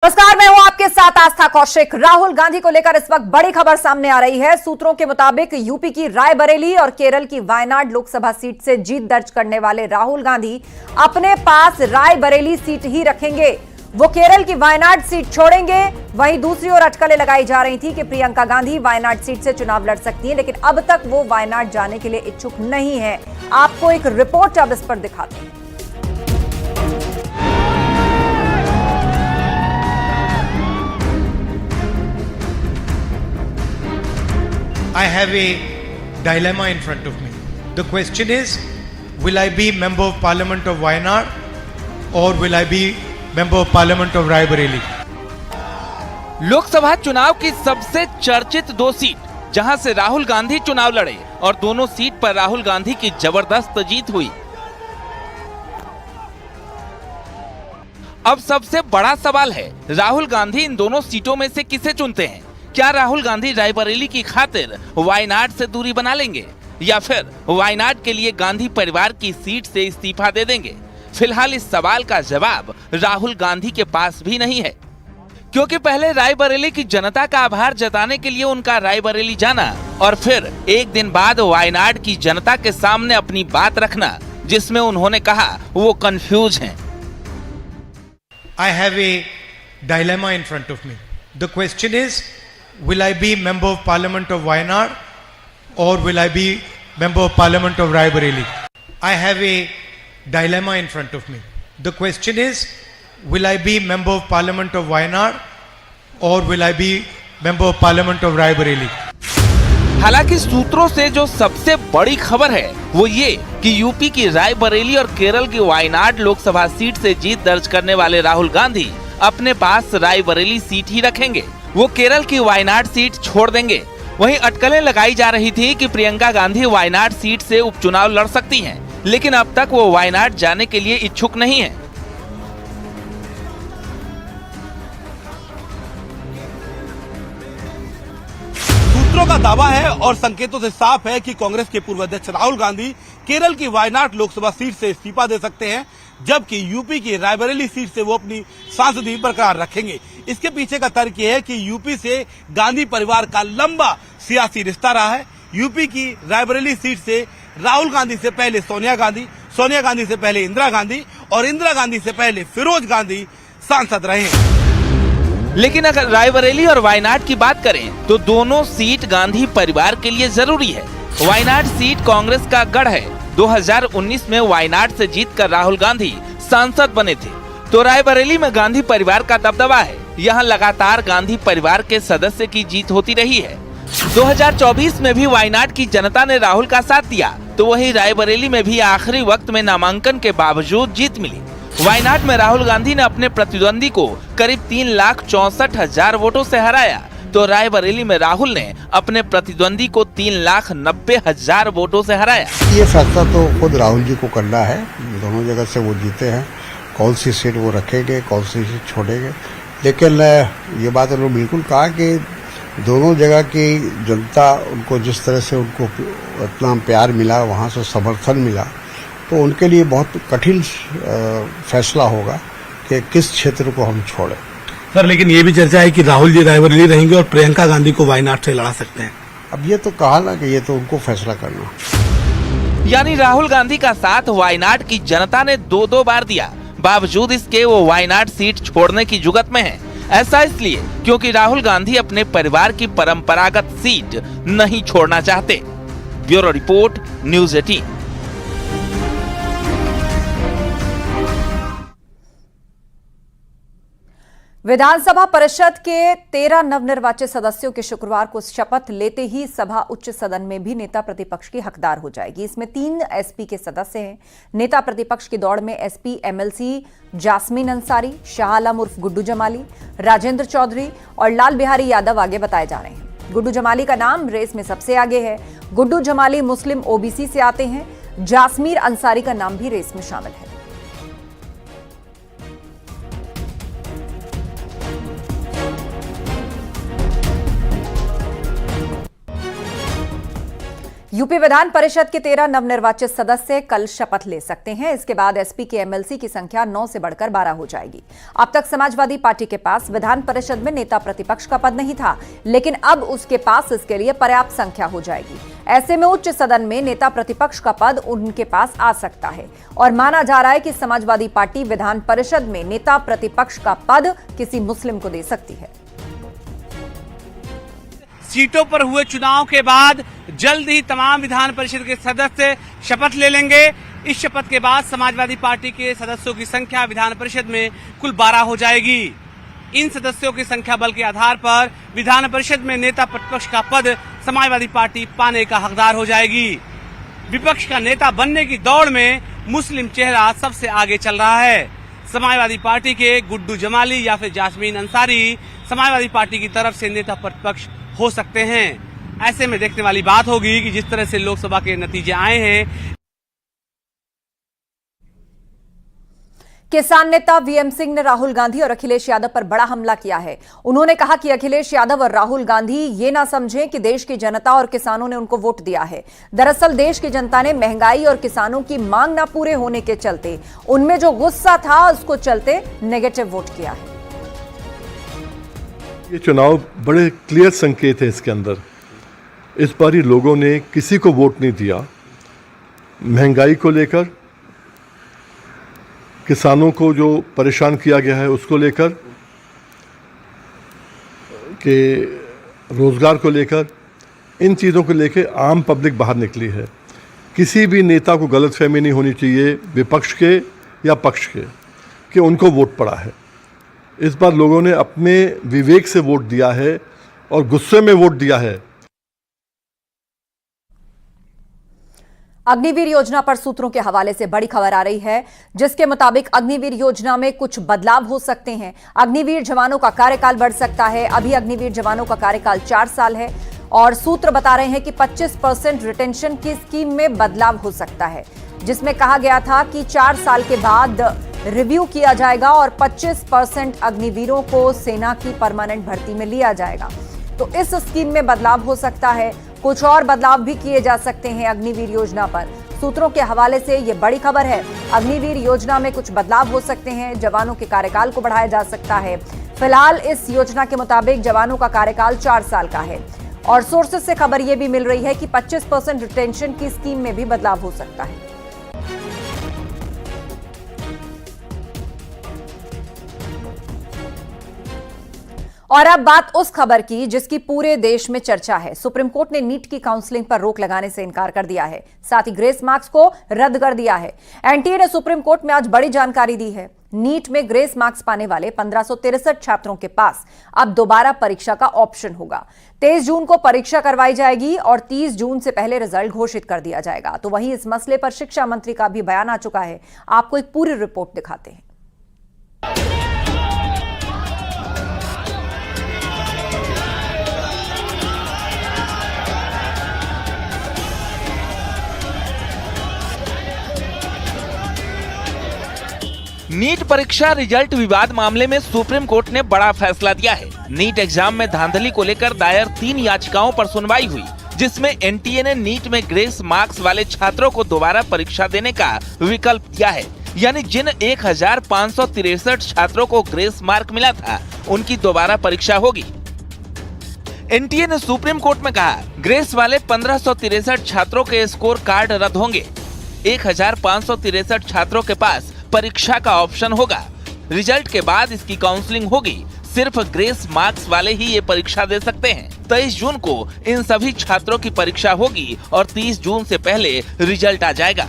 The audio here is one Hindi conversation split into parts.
नमस्कार, मैं हूं आपके साथ आस्था कौशिक। राहुल गांधी को लेकर इस वक्त बड़ी खबर सामने आ रही है। सूत्रों के मुताबिक यूपी की रायबरेली और केरल की वायनाड लोकसभा सीट से जीत दर्ज करने वाले राहुल गांधी अपने पास रायबरेली सीट ही रखेंगे। वो केरल की वायनाड सीट छोड़ेंगे। वहीं दूसरी ओर अटकलें लगाई जा रही थी कि प्रियंका गांधी वायनाड सीट से चुनाव लड़ सकती हैं, लेकिन अब तक वो वायनाड जाने के लिए इच्छुक नहीं है। आपको एक रिपोर्ट अब इस पर दिखाते हैं। I have a dilemma in front of me. The question is, will I be Member of Parliament of Wayanad or will I be Member of Parliament of Raebareli? Lok Sabha चुनाव की सबसे चर्चित दो सीट जहां से राहुल गांधी चुनाव लड़े और दोनों सीट पर राहुल गांधी की जबरदस्त जीत हुई। अब सबसे बड़ा सवाल है, राहुल गांधी इन दोनों सीटों में से किसे चुनते हैं? क्या राहुल गांधी रायबरेली की खातिर वायनाड से दूरी बना लेंगे या फिर वायनाड के लिए गांधी परिवार की सीट से इस्तीफा दे देंगे? फिलहाल इस सवाल का जवाब राहुल गांधी के पास भी नहीं है, क्योंकि पहले रायबरेली की जनता का आभार जताने के लिए उनका रायबरेली जाना और फिर एक दिन बाद वायनाड की जनता के सामने अपनी बात रखना, जिसमें उन्होंने कहा वो कंफ्यूज हैं। I have a dilemma in front of me. The question is, will I be Member of Parliament of Wayanad or will I be Member of Parliament of Raebareli? I have a dilemma in front of me. The question is, will I be Member of Parliament of Wayanad or will I be Member of Parliament of Raebareli? हालांकि सूत्रों से जो सबसे बड़ी खबर है वो ये कि यूपी की रायबरेली और केरल की वायनाड लोकसभा सीट से जीत दर्ज करने वाले राहुल गांधी अपने पास रायबरेली सीट ही रखेंगे। वो केरल की वायनाड सीट छोड़ देंगे। वहीं अटकलें लगाई जा रही थी कि प्रियंका गांधी वायनाड सीट से उपचुनाव लड़ सकती हैं, लेकिन अब तक वो वायनाड जाने के लिए इच्छुक नहीं है। सूत्रों का दावा है और संकेतों से साफ है कि कांग्रेस के पूर्व अध्यक्ष राहुल गांधी केरल की वायनाड लोकसभा सीट से इस्तीफा दे सकते हैं, जबकि यूपी की रायबरेली सीट से वो अपनी सांसदी बरकरार रखेंगे। इसके पीछे का तर्क यह है कि यूपी से गांधी परिवार का लंबा सियासी रिश्ता रहा है। यूपी की रायबरेली सीट से राहुल गांधी से पहले सोनिया गांधी से पहले इंदिरा गांधी और इंदिरा गांधी से पहले फिरोज गांधी सांसद रहे हैं। लेकिन अगर रायबरेली और वायनाड की बात करें तो दोनों सीट गांधी परिवार के लिए जरूरी है। वायनाड सीट कांग्रेस का गढ़ है। 2019 में वायनाड से जीतकर राहुल गांधी सांसद बने थे, तो रायबरेली में गांधी परिवार का दबदबा है। यहाँ लगातार गांधी परिवार के सदस्य की जीत होती रही है। 2024 में भी वायनाड की जनता ने राहुल का साथ दिया, तो वहीं रायबरेली में भी आखिरी वक्त में नामांकन के बावजूद जीत मिली। वायनाड में राहुल गांधी ने अपने प्रतिद्वंदी को करीब 3,64,000 वोटों से हराया, तो रायबरेली में राहुल ने अपने प्रतिद्वंदी को 3,90,000 वोटों से हराया। ये फैसला तो खुद राहुल जी को करना है। दोनों जगह से वो जीते हैं, कौन सी सीट वो रखेंगे, कौन सी सीट छोड़ेंगे। लेकिन ये बात उन्होंने बिल्कुल कहा कि दोनों जगह की जनता उनको जिस तरह से उनको इतना प्यार मिला, वहाँ से समर्थन मिला, तो उनके लिए बहुत कठिन फैसला होगा कि किस क्षेत्र को हम छोड़ें। सर, लेकिन ये भी चर्चा है कि राहुल जी रायबरेली रहेंगे और प्रियंका गांधी को वायनाड से लड़ा सकते हैं। अब ये तो कहा ना कि ये तो उनको फैसला करना। यानी राहुल गांधी का साथ वायनाड की जनता ने 2-2 बार दिया, बावजूद इसके वो वायनाड सीट छोड़ने की जुगत में है। ऐसा इसलिए क्योंकि राहुल गांधी अपने परिवार की परंपरागत सीट नहीं छोड़ना चाहते। Bureau report, news 18। विधानसभा परिषद के 13 नवनिर्वाचित सदस्यों के शुक्रवार को शपथ लेते ही सभा उच्च सदन में भी नेता प्रतिपक्ष की हकदार हो जाएगी। इसमें 3 एसपी के सदस्य हैं। नेता प्रतिपक्ष की दौड़ में एसपी एमएलसी जास्मीन अंसारी, शाह आलम उर्फ गुड्डू जमाली, राजेंद्र चौधरी और लाल बिहारी यादव आगे बताए जा रहे हैं। गुड्डू जमाली का नाम रेस में सबसे आगे है। गुड्डू जमाली मुस्लिम ओबीसी से आते हैं। जास्मीर अंसारी का नाम भी रेस में शामिल है। यूपी विधान परिषद के 13 नवनिर्वाचित सदस्य कल शपथ ले सकते हैं। इसके बाद एसपी के एमएलसी की संख्या 9 से बढ़कर 12 हो जाएगी। अब तक समाजवादी पार्टी के पास विधान परिषद में नेता प्रतिपक्ष का पद नहीं था, लेकिन अब उसके पास इसके लिए पर्याप्त संख्या हो जाएगी। ऐसे में उच्च सदन में नेता प्रतिपक्ष का पद उनके पास आ सकता है और माना जा रहा है कि समाजवादी पार्टी विधान परिषद में नेता प्रतिपक्ष का पद किसी मुस्लिम को दे सकती है। सीटों पर हुए चुनाव के बाद जल्द ही तमाम विधान परिषद के सदस्य शपथ ले लेंगे। इस शपथ के बाद समाजवादी पार्टी के सदस्यों की संख्या विधान परिषद में कुल 12 हो जाएगी। इन सदस्यों की संख्या बल के आधार पर विधान परिषद में नेता प्रतिपक्ष का पद समाजवादी पार्टी पाने का हकदार हो जाएगी। विपक्ष का नेता बनने की दौड़ में मुस्लिम चेहरा सबसे आगे चल रहा है। समाजवादी पार्टी के गुड्डू जमाली या फिर जासमीन अंसारी समाजवादी पार्टी की तरफ से नेता प्रतिपक्ष हो सकते हैं। ऐसे में देखने वाली बात होगी कि जिस तरह से लोकसभा के नतीजे आए हैं। किसान नेता वीएम सिंह ने राहुल गांधी और अखिलेश यादव पर बड़ा हमला किया है। उन्होंने कहा कि अखिलेश यादव और राहुल गांधी ये ना समझें कि देश की जनता और किसानों ने उनको वोट दिया है। दरअसल देश की जनता ने महंगाई और किसानों की मांग ना पूरे होने के चलते, उनमें जो गुस्सा था उसको चलते नेगेटिव वोट किया है। ये चुनाव बड़े क्लियर संकेत है इसके अंदर। इस बार ही लोगों ने किसी को वोट नहीं दिया। महंगाई को लेकर, किसानों को जो परेशान किया गया है उसको लेकर, के रोजगार को लेकर, इन चीज़ों को लेकर आम पब्लिक बाहर निकली है। किसी भी नेता को गलतफहमी नहीं होनी चाहिए विपक्ष के या पक्ष के कि उनको वोट पड़ा है। इस बार लोगों ने अपने विवेक से वोट दिया है और गुस्से में वोट दिया है। अग्निवीर योजना पर सूत्रों के हवाले से बड़ी खबर आ रही है, जिसके मुताबिक अग्निवीर योजना में कुछ बदलाव हो सकते हैं। अग्निवीर जवानों का कार्यकाल बढ़ सकता है। अभी अग्निवीर जवानों का कार्यकाल 4 साल है और सूत्र बता रहे हैं कि 25% रिटेंशन की स्कीम में बदलाव हो सकता है, जिसमें कहा गया था कि 4 साल के बाद रिव्यू किया जाएगा और 25% अग्निवीरों को सेना की परमानेंट भर्ती में लिया जाएगा। तो इस स्कीम में बदलाव हो सकता है। कुछ और बदलाव भी किए जा सकते हैं अग्निवीर योजना पर। सूत्रों के हवाले से यह बड़ी खबर है। अग्निवीर योजना में कुछ बदलाव हो सकते हैं। जवानों के कार्यकाल को बढ़ाया जा सकता है। फिलहाल इस योजना के मुताबिक जवानों का कार्यकाल 4 साल का है और सोर्सेस से खबर यह भी मिल रही है कि 25% रिटेंशन की स्कीम में भी बदलाव हो सकता है। और अब बात उस खबर की जिसकी पूरे देश में चर्चा है। सुप्रीम कोर्ट ने नीट की काउंसलिंग पर रोक लगाने से इनकार कर दिया है, साथ ही ग्रेस मार्क्स को रद्द कर दिया है। एनटीए ने सुप्रीम कोर्ट में आज बड़ी जानकारी दी है। नीट में ग्रेस मार्क्स पाने वाले 1563 छात्रों के पास अब दोबारा परीक्षा का ऑप्शन होगा। 23 जून को परीक्षा करवाई जाएगी और 30 जून से पहले रिजल्ट घोषित कर दिया जाएगा। तो वहीं इस मसले पर शिक्षा मंत्री का भी बयान आ चुका है। आपको एक पूरी रिपोर्ट दिखाते हैं। नीट परीक्षा रिजल्ट विवाद मामले में सुप्रीम कोर्ट ने बड़ा फैसला दिया है। नीट एग्जाम में धांधली को लेकर दायर 3 याचिकाओं पर सुनवाई हुई, जिसमें एनटीए ने नीट में ग्रेस मार्क्स वाले छात्रों को दोबारा परीक्षा देने का विकल्प दिया है। यानी जिन 1563 छात्रों को ग्रेस मार्क मिला था, उनकी दोबारा परीक्षा होगी। एनटीए ने सुप्रीम कोर्ट में कहा, ग्रेस वाले 1563 छात्रों के स्कोर कार्ड रद्द होंगे। 1563 छात्रों के पास परीक्षा का ऑप्शन होगा। रिजल्ट के बाद इसकी काउंसलिंग होगी। सिर्फ ग्रेस मार्क्स वाले ही ये परीक्षा दे सकते हैं। 23 जून को इन सभी छात्रों की परीक्षा होगी और 30 जून से पहले रिजल्ट आ जाएगा।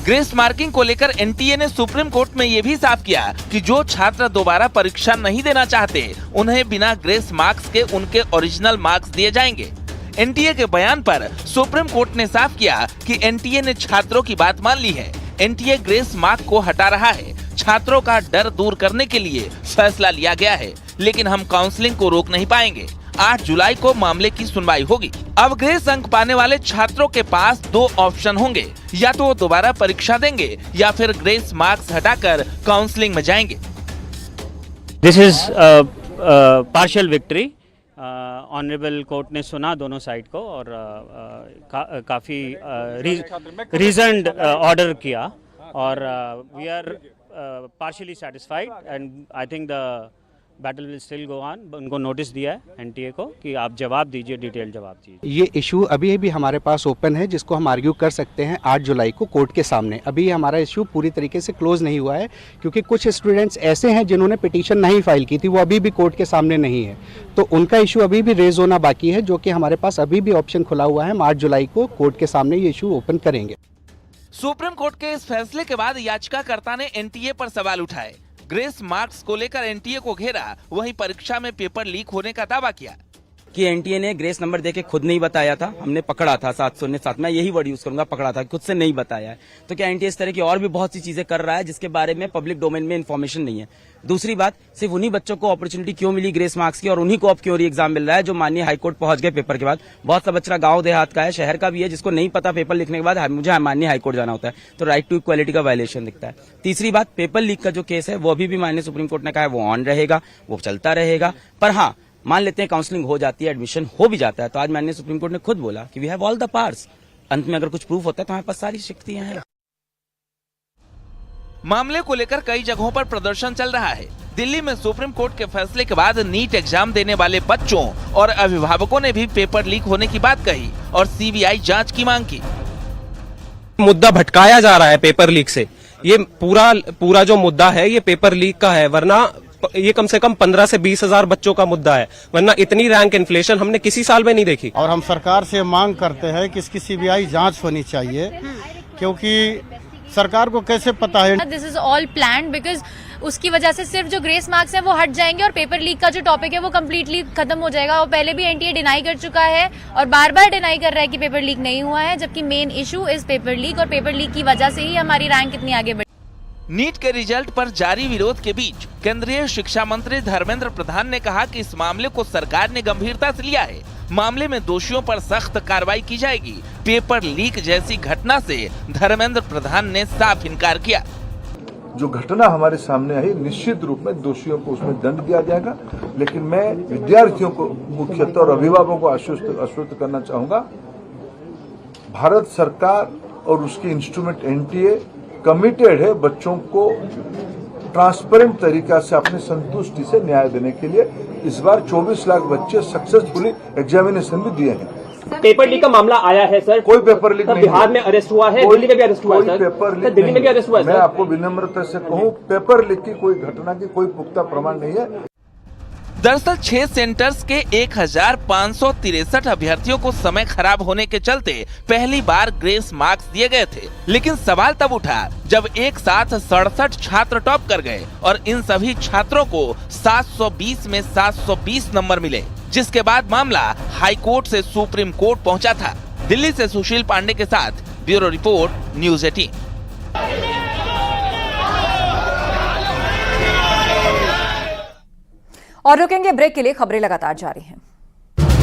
ग्रेस मार्किंग को लेकर एनटीए ने सुप्रीम कोर्ट में ये भी साफ किया कि जो छात्र दोबारा परीक्षा नहीं देना चाहते, उन्हें बिना ग्रेस मार्क्स के उनके ओरिजिनल मार्क्स दिए जाएंगे। एनटीए के बयान पर सुप्रीम कोर्ट ने साफ किया कि एनटीए ने छात्रों की बात मान ली है। एनटीए ग्रेस मार्क को हटा रहा है। छात्रों का डर दूर करने के लिए फैसला लिया गया है, लेकिन हम काउंसलिंग को रोक नहीं पाएंगे। 8 जुलाई को मामले की सुनवाई होगी। अब ग्रेस अंक पाने वाले छात्रों के पास 2 ऑप्शन होंगे, या तो वो दोबारा परीक्षा देंगे या फिर ग्रेस मार्क्स हटाकर काउंसलिंग में जाएंगे। This is a partial victory honourable court ने सुना दोनों साइड को और काफ़ी रीजन्ड ऑर्डर किया और we are partially satisfied and I think the battle will still go on. उनको नोटिस दिया है एनटीए को कि आप जवाब दीजिए, डिटेल जवाब दीजिए। ये इशू अभी भी हमारे पास ओपन है, जिसको हम आर्ग्यू कर सकते हैं 8 जुलाई को कोर्ट के सामने। अभी हमारा इशू पूरी तरीके से क्लोज नहीं हुआ है, क्योंकि कुछ स्टूडेंट्स ऐसे हैं जिन्होंने पिटीशन नहीं फाइल की थी, वो अभी भी कोर्ट के सामने नहीं है, तो उनका इशू अभी भी रेज होना बाकी है, जो कि हमारे पास अभी भी ऑप्शन खुला हुआ है। हम 8 जुलाई को कोर्ट के सामने ये इशू ओपन करेंगे। सुप्रीम कोर्ट के इस फैसले के बाद याचिकाकर्ता ने एनटीए पर सवाल उठाए। ग्रेस मार्क्स को लेकर एनटीए को घेरा, वहीं परीक्षा में पेपर लीक होने का दावा किया कि एनटीए ने ग्रेस नंबर देके खुद नहीं बताया था, हमने पकड़ा था 707, मैं यही वर्ड यूज करूंगा, पकड़ा था, खुद से नहीं बताया है। तो क्या एनटीए इस तरह की और भी बहुत सी चीजें कर रहा है जिसके बारे में पब्लिक डोमेन में इन्फॉर्मेशन नहीं है? दूसरी बात, सिर्फ उन्हीं बच्चों को अपॉर्चुनिटी क्यों मिली ग्रेस मार्क्स की और उन्हीं को अब क्यों री एग्जाम मिल रहा है जो माननीय हाईकोर्ट पहुंच गए पेपर के बाद? बहुत सा बच्चा गांव देहात का है, शहर का भी है, जिसको नहीं पता पेपर लिखने के बाद मुझे माननीय हाईकोर्ट जाना होता है, तो राइट टू इक्वालिटी का वायलेशन दिखता है। तीसरी बात, पेपर लीक का जो केस है वो अभी भी माननीय सुप्रीम कोर्ट ने कहा है वो ऑन रहेगा, वो चलता रहेगा। पर हाँ, मान लेते हैं काउंसलिंग हो जाती है, एडमिशन हो भी जाता है, तो आज माननीय सुप्रीम कोर्ट ने खुद बोला कि we have all the powers. अंत में अगर कुछ प्रूफ होता है तो हमारे पास सारी शक्तियां हैं। मामले को लेकर कई जगहों पर प्रदर्शन चल रहा है। दिल्ली में सुप्रीम कोर्ट के फैसले के बाद नीट एग्जाम देने वाले बच्चों और अभिभावकों ने भी पेपर लीक होने की बात कही और सीबीआई जांच की मांग की। मुद्दा भटकाया जा रहा है पेपर लीक से, ये पूरा जो मुद्दा है ये पेपर लीक का है, वरना ये कम से कम 15 से 20 हजार बच्चों का मुद्दा है, वरना इतनी रैंक इन्फ्लेशन हमने किसी साल में नहीं देखी। और हम सरकार से मांग करते हैं कि इसकी सीबीआई जांच होनी चाहिए, क्योंकि सरकार को कैसे पता है? This is all planned because उसकी वजह से सिर्फ जो ग्रेस मार्क्स है वो हट जाएंगे और पेपर लीक का जो टॉपिक है वो कम्प्लीटली खत्म हो जाएगा। और पहले भी एनटीए डिनाई कर चुका है और बार बार डिनाई कर रहा है कि पेपर लीक नहीं हुआ है, जबकि main issue is paper leak और पेपर लीक की वजह से ही हमारी रैंक इतनी आगे बढ़ी। नीट के रिजल्ट पर जारी विरोध के बीच केंद्रीय शिक्षा मंत्री धर्मेंद्र प्रधान ने कहा कि इस मामले को सरकार ने गंभीरता से लिया है, मामले में दोषियों पर सख्त कार्रवाई की जाएगी। पेपर लीक जैसी घटना से धर्मेंद्र प्रधान ने साफ इनकार किया। जो घटना हमारे सामने आई, निश्चित रूप में दोषियों को उसमें दंड दिया जाएगा, लेकिन मैं विद्यार्थियों को मुख्यतः और अभिभावकों को आश्वस्त करना चाहूंगा, भारत सरकार और उसके इंस्ट्रूमेंट एनटीए कमिटेड है बच्चों को ट्रांसपेरेंट तरीका से अपनी संतुष्टि से न्याय देने के लिए। इस बार 24 लाख बच्चे सक्सेसफुली एग्जामिनेशन भी दिए हैं। पेपर लीक का मामला आया है सर, कोई पेपर लीक नहीं, बिहार में अरेस्ट हुआ है, दिल्ली में भी अरेस्ट हुआ है सर, पेपर लीक दिल्ली में भी अरेस्ट हुआ है। मैं आपको विनम्रता से कहूँ, पेपर लीक की कोई घटना की कोई पुख्ता प्रमाण नहीं है। दरअसल 6 सेंटर्स के 1563 अभ्यर्थियों को समय खराब होने के चलते पहली बार ग्रेस मार्क्स दिए गए थे, लेकिन सवाल तब उठा जब एक साथ 67 छात्र टॉप कर गए और इन सभी छात्रों को 720 में 720 नंबर मिले, जिसके बाद मामला हाई कोर्ट से सुप्रीम कोर्ट पहुंचा था। दिल्ली से सुशील पांडे के साथ ब्यूरो रिपोर्ट, न्यूज़ 18। और रुकेंगे ब्रेक के लिए, खबरें लगातार जारी हैं।